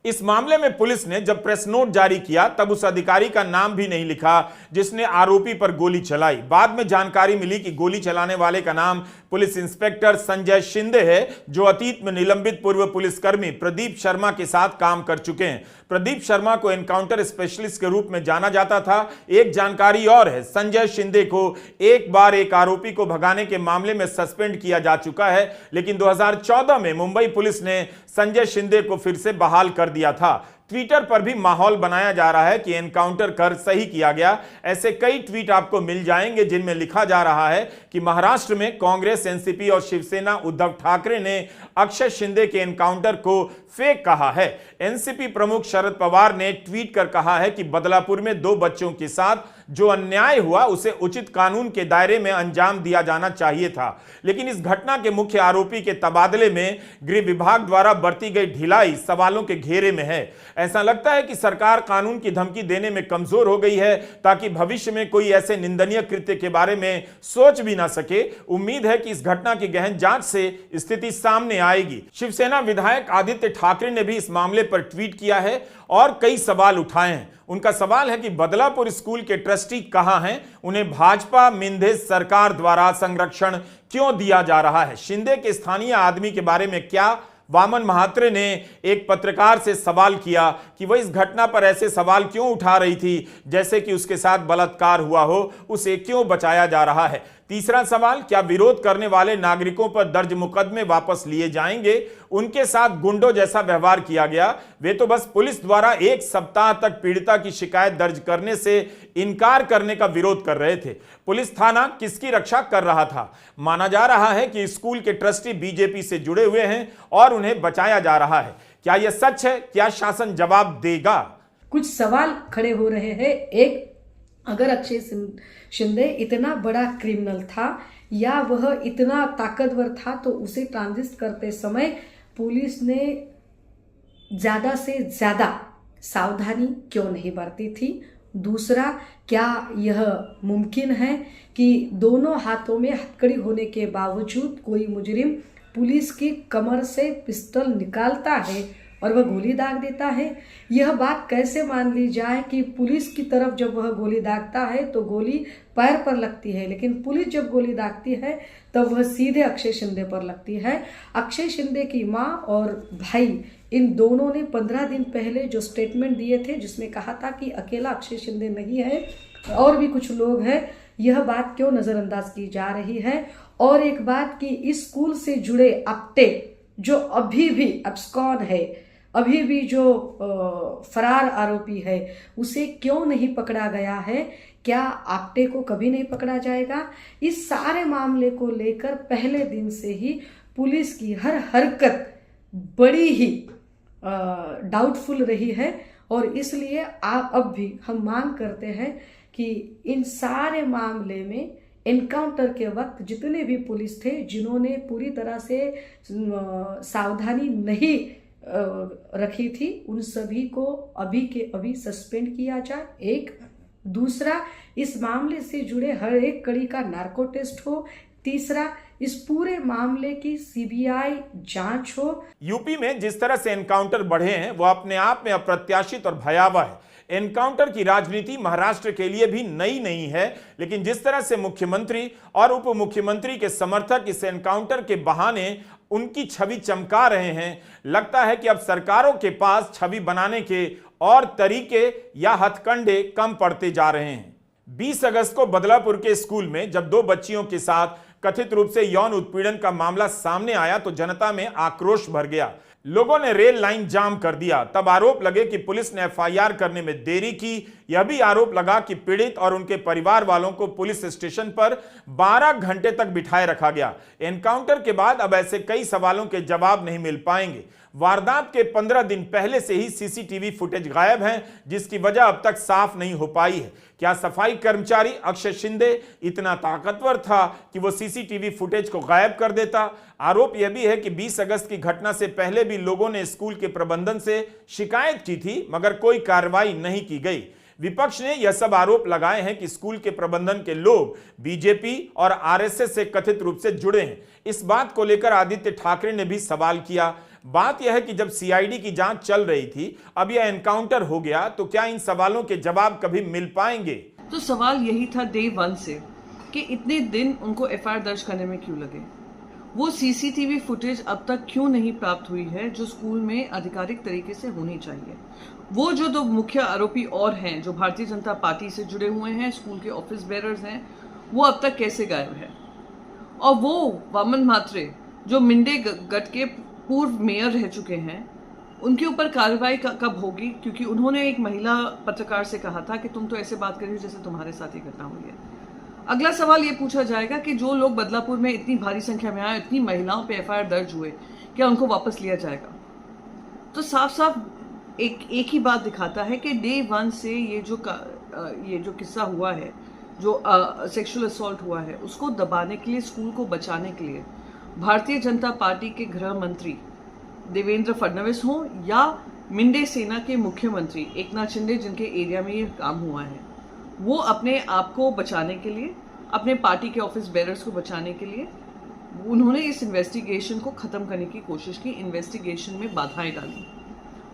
इस मामले में पुलिस ने जब प्रेस नोट जारी किया तब उस अधिकारी का नाम भी नहीं लिखा जिसने आरोपी पर गोली चलाई। बाद में जानकारी मिली कि गोली चलाने वाले का नाम पुलिस इंस्पेक्टर संजय शिंदे है, जो अतीत में निलंबित पूर्व पुलिसकर्मी प्रदीप शर्मा के साथ काम कर चुके हैं। प्रदीप शर्मा को एनकाउंटर स्पेशलिस्ट के रूप में जाना जाता था। एक जानकारी और है, संजय शिंदे को एक बार एक आरोपी को भगाने के मामले में सस्पेंड किया जा चुका है, लेकिन 2014 में मुंबई पुलिस ने संजय शिंदे को फिर से बहाल कर दिया था। ट्विटर पर भी माहौल बनाया जा रहा है कि एनकाउंटर कर सही किया गया। ऐसे कई ट्वीट आपको मिल जाएंगे जिनमें लिखा जा रहा है कि महाराष्ट्र में कांग्रेस, एनसीपी और शिवसेना उद्धव ठाकरे ने अक्षय शिंदे के एनकाउंटर को फेक कहा है। एनसीपी प्रमुख शरद पवार ने ट्वीट कर कहा है कि बदलापुर में 2 बच्चों के साथ जो अन्याय हुआ उसे उचित कानून के दायरे में अंजाम दिया जाना चाहिए था, लेकिन इस घटना के मुख्य आरोपी के तबादले में गृह विभाग द्वारा बरती गई ढिलाई सवालों के घेरे में है। ऐसा लगता है कि सरकार कानून की धमकी देने में कमजोर हो गई है ताकि भविष्य में कोई ऐसे निंदनीय कृत्य के बारे में सोच भी ना सके। उम्मीद है कि इस घटना की गहन जांच से स्थिति सामने आएगी। शिवसेना विधायक आदित्य ठाकरे ने भी इस मामले पर ट्वीट किया है और कई सवाल उठाए हैं। उनका सवाल है कि बदलापुर स्कूल के ट्रस्टी कहां हैं, उन्हें भाजपा मिंधे सरकार द्वारा संरक्षण क्यों दिया जा रहा है। शिंदे के स्थानीय आदमी के बारे में क्या? वामन महात्रे ने एक पत्रकार से सवाल किया कि वह इस घटना पर ऐसे सवाल क्यों उठा रही थी जैसे कि उसके साथ बलात्कार हुआ हो, उसे क्यों बचाया जा रहा है। तीसरा सवाल, क्या विरोध करने वाले नागरिकों पर दर्ज मुकदमे वापस लिए जाएंगे? उनके साथ गुंडों जैसा व्यवहार किया गया। वे तो बस पुलिस द्वारा 1 सप्ताह तक पीड़िता की शिकायत दर्ज करने से इनकार करने का विरोध कर रहे थे। पुलिस थाना किसकी रक्षा कर रहा था? माना जा रहा है कि स्कूल के ट्रस्टी बीजेपी से जुड़े हुए हैं और उन्हें बचाया जा रहा है। क्या यह सच है? क्या शासन जवाब देगा? कुछ सवाल खड़े हो रहे हैं। एक, अगर अक्षय शिंदे इतना बड़ा क्रिमिनल था या वह इतना ताकतवर था तो उसे ट्रांजिट करते समय पुलिस ने ज्यादा से ज्यादा सावधानी क्यों नहीं बरती थी? दूसरा, क्या यह मुमकिन है कि दोनों हाथों में हथकड़ी होने के बावजूद कोई मुजरिम पुलिस की कमर से पिस्टल निकालता है और वह गोली दाग देता है? यह बात कैसे मान ली जाए कि पुलिस की तरफ जब वह गोली दागता है तो गोली पैर पर लगती है, लेकिन पुलिस जब गोली दागती है तब वह सीधे अक्षय शिंदे पर लगती है। अक्षय शिंदे की माँ और भाई, इन दोनों ने 15 दिन पहले जो स्टेटमेंट दिए थे जिसमें कहा था कि अकेला अक्षय शिंदे नहीं है और भी कुछ लोग हैं, यह बात क्यों नजरअंदाज की जा रही है? और एक बात कि इस स्कूल से जुड़े अपटे जो अभी भी अब्सकॉन है, अभी भी जो फरार आरोपी है, उसे क्यों नहीं पकड़ा गया है? क्या आपटे को कभी नहीं पकड़ा जाएगा? इस सारे मामले को लेकर पहले दिन से ही पुलिस की हर हरकत बड़ी ही डाउटफुल रही है और इसलिए अब भी हम मांग करते हैं कि इन सारे मामले में एनकाउंटर के वक्त जितने भी पुलिस थे जिन्होंने पूरी तरह से सावधानी नहीं रखी थी, उन सभी को अभी के अभी सस्पेंड किया जाए। एक, दूसरा, इस मामले से जुड़े हर एक कड़ी का नार्को टेस्ट हो। तीसरा, इस पूरे मामले की सीबीआई जांच हो। यूपी में जिस तरह से एनकाउंटर बढ़े हैं वो अपने आप में अप्रत्याशित और भयावह है। एनकाउंटर की राजनीति महाराष्ट्र के लिए भी नई नहीं है, लेकिन जिस तरह से मुख्यमंत्री और उप मुख्यमंत्री के समर्थक इस एनकाउंटर के बहाने उनकी छवि चमका रहे हैं, लगता है कि अब सरकारों के पास छवि बनाने के और तरीके या हथकंडे कम पड़ते जा रहे हैं। 20 अगस्त को बदलापुर के स्कूल में जब 2 बच्चियों के साथ कथित रूप से यौन उत्पीड़न का मामला सामने आया तो जनता में आक्रोश भर गया। लोगों ने रेल लाइन जाम कर दिया। तब आरोप लगे कि पुलिस ने एफआईआर करने में देरी की। यह भी आरोप लगा कि पीड़ित और उनके परिवार वालों को पुलिस स्टेशन पर 12 घंटे तक बिठाए रखा गया। एनकाउंटर के बाद अब ऐसे कई सवालों के जवाब नहीं मिल पाएंगे। वारदात के 15 दिन पहले से ही सीसीटीवी फुटेज गायब है, जिसकी वजह अब तक साफ नहीं हो पाई है। क्या सफाई कर्मचारी अक्षय शिंदे इतना ताकतवर था कि वो सीसीटीवी फुटेज को गायब कर देता? आरोप यह भी है कि 20 अगस्त की घटना से पहले भी लोगों ने स्कूल के प्रबंधन से शिकायत की थी, मगर कोई कार्रवाई नहीं की गई। विपक्ष ने यह सब आरोप लगाए हैं कि स्कूल के प्रबंधन के लोग बीजेपी और आरएसएस से कथित रूप से जुड़े हैं। इस बात को लेकर आदित्य ठाकरे ने भी सवाल किया। बात यह है कि जब सीआईडी की जांच चल रही थी, अब यह एनकाउंटर हो गया, तो क्या इन सवालों के जवाब कभी मिल पाएंगे? तो सवाल यही था डे 1 से कि इतने दिन उनको एफआईआर दर्ज करने में क्यों लगे। वो सीसीटीवी फुटेज अब तक क्यों नहीं प्राप्त हुई है जो स्कूल में आधिकारिक तरीके से होनी चाहिए। वो जो दो मुख्य आरोपी और हैं जो भारतीय जनता पार्टी से जुड़े हुए हैं, स्कूल के ऑफिस बेरर्स हैं, वो अब तक कैसे गायब है। और वो वामन म्हात्रे जो मिंडे गट के पूर्व मेयर रह चुके हैं, उनके ऊपर कार्रवाई कब होगी, क्योंकि उन्होंने एक महिला पत्रकार से कहा था कि तुम तो ऐसे बात कर रही हो जैसे तुम्हारे साथ ही घटना हुई है। अगला सवाल ये पूछा जाएगा कि जो लोग बदलापुर में इतनी भारी संख्या में आए, इतनी महिलाओं पे एफआईआर दर्ज हुए, क्या उनको वापस लिया जाएगा। तो साफ साफ एक ही बात दिखाता है कि डे 1 से ये जो किस्सा हुआ है, जो सेक्सुअल असॉल्ट हुआ है, उसको दबाने के लिए, स्कूल को बचाने के लिए भारतीय जनता पार्टी के गृह मंत्री देवेंद्र फडणवीस हों या मिंडे सेना के मुख्यमंत्री एकनाथ शिंदे, जिनके एरिया में ये काम हुआ है, वो अपने आप को बचाने के लिए, अपने पार्टी के ऑफिस बेरर्स को बचाने के लिए उन्होंने इस इन्वेस्टिगेशन को खत्म करने की कोशिश की, इन्वेस्टिगेशन में बाधाएं डाली।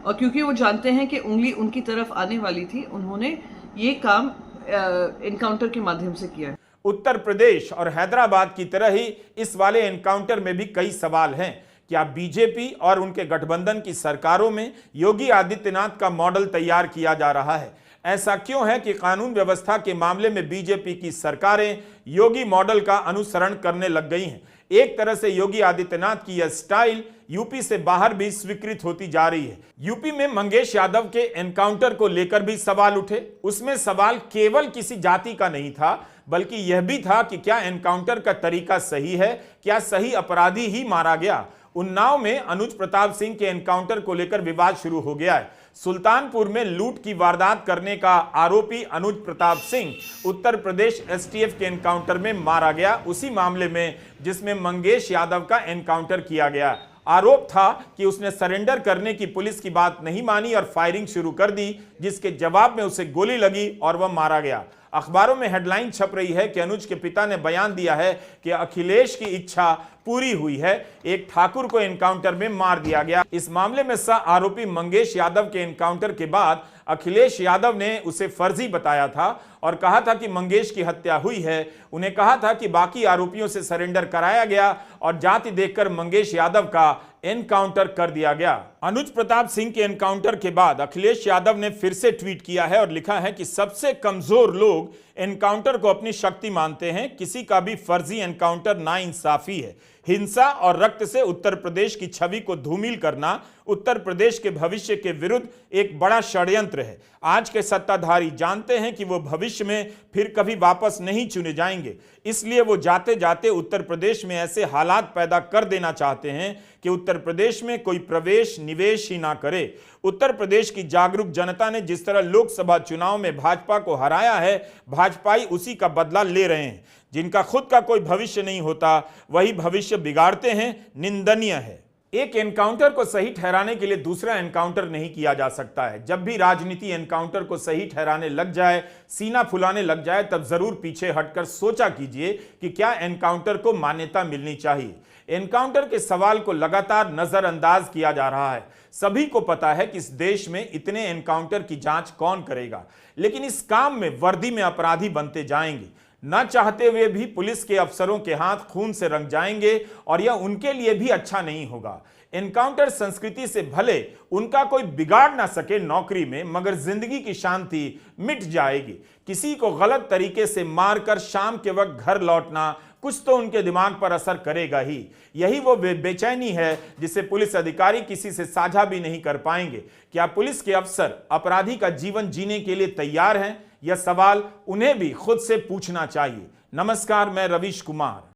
और क्योंकि वो जानते हैं कि उंगली उनकी तरफ आने वाली थी, उन्होंने ये काम एनकाउंटर के माध्यम से किया है। उत्तर प्रदेश और हैदराबाद की तरह ही इस वाले एनकाउंटर में भी कई सवाल हैं। क्या बीजेपी और उनके गठबंधन की सरकारों में योगी आदित्यनाथ का मॉडल तैयार किया जा रहा है? ऐसा क्यों है कि कानून व्यवस्था के मामले में बीजेपी की सरकारें योगी मॉडल का अनुसरण करने लग गई हैं? एक तरह से योगी आदित्यनाथ की यह स्टाइल यूपी से बाहर भी स्वीकृत होती जा रही है। यूपी में मंगेश यादव के एनकाउंटर को लेकर भी सवाल उठे। उसमें सवाल केवल किसी जाति का नहीं था, बल्कि यह भी था कि क्या एनकाउंटर का तरीका सही है, क्या सही अपराधी ही मारा गया। उन्नाव में अनुज प्रताप सिंह के एनकाउंटर को लेकर विवाद शुरू हो गया है। सुल्तानपुर में लूट की वारदात करने का आरोपी अनुज प्रताप सिंह उत्तर प्रदेश एसटीएफ के एनकाउंटर में मारा गया, उसी मामले में जिसमें मंगेश यादव का एनकाउंटर किया गया। आरोप था कि उसने सरेंडर करने की पुलिस की बात नहीं मानी और फायरिंग शुरू कर दी, जिसके जवाब में उसे गोली लगी और वह मारा गया। अखबारों में हेडलाइन छप रही है कि अनुज के पिता ने बयान दिया है कि अखिलेश की इच्छा पूरी हुई है, एक ठाकुर को एनकाउंटर में मार दिया गया। इस मामले में सह आरोपी मंगेश यादव के एनकाउंटर के बाद अखिलेश यादव ने उसे फर्जी बताया था और कहा था कि मंगेश की हत्या हुई है। उन्हें कहा था कि बाकी आरोपियों से सरेंडर कराया गया और जाति देखकर मंगेश यादव का एनकाउंटर कर दिया गया। अनुज प्रताप सिंह के एनकाउंटर के बाद अखिलेश यादव ने फिर से ट्वीट किया है और लिखा है कि सबसे कमजोर लोग एनकाउंटर को अपनी शक्ति मानते हैं, किसी का भी फर्जी एनकाउंटर नाइंसाफी है। हिंसा और रक्त से उत्तर प्रदेश की छवि को धूमिल करना उत्तर प्रदेश के भविष्य के विरुद्ध एक बड़ा षड्यंत्र है। आज के सत्ताधारी जानते हैं कि वो भविष्य में फिर कभी वापस नहीं चुने जाएंगे, इसलिए वो जाते जाते उत्तर प्रदेश में ऐसे हालात पैदा कर देना चाहते हैं कि उत्तर प्रदेश में कोई प्रवेश निवेश ही ना करे। उत्तर प्रदेश की जागरूक जनता ने जिस तरह लोकसभा चुनाव में भाजपा को हराया है, भाजपाई उसी का बदला ले रहे हैं। जिनका खुद का कोई भविष्य नहीं होता, वही भविष्य बिगाड़ते हैं, निंदनीय है। एक एनकाउंटर को सही ठहराने के लिए दूसरा एनकाउंटर नहीं किया जा सकता है। जब भी राजनीति एनकाउंटर को सही ठहराने लग जाए, सीना फुलाने लग जाए, तब जरूर पीछे हटकर सोचा कीजिए कि क्या एनकाउंटर को मान्यता मिलनी चाहिए। एनकाउंटर के सवाल को लगातार नजरअंदाज किया जा रहा है। सभी को पता है कि इस देश में इतने एनकाउंटर की जांच कौन करेगा, लेकिन इस काम में वर्दी में अपराधी बनते जाएंगे। न चाहते हुए भी पुलिस के अफसरों के हाथ खून से रंग जाएंगे और यह उनके लिए भी अच्छा नहीं होगा। एनकाउंटर संस्कृति से भले उनका कोई बिगाड़ ना सके नौकरी में, मगर जिंदगी की शांति मिट जाएगी। किसी को गलत तरीके से मारकर शाम के वक्त घर लौटना कुछ तो उनके दिमाग पर असर करेगा ही। यही वो बेचैनी है जिसे पुलिस अधिकारी किसी से साझा भी नहीं कर पाएंगे। क्या पुलिस के अफसर अपराधी का जीवन जीने के लिए तैयार हैं? यह सवाल उन्हें भी खुद से पूछना चाहिए। नमस्कार, मैं रवीश कुमार।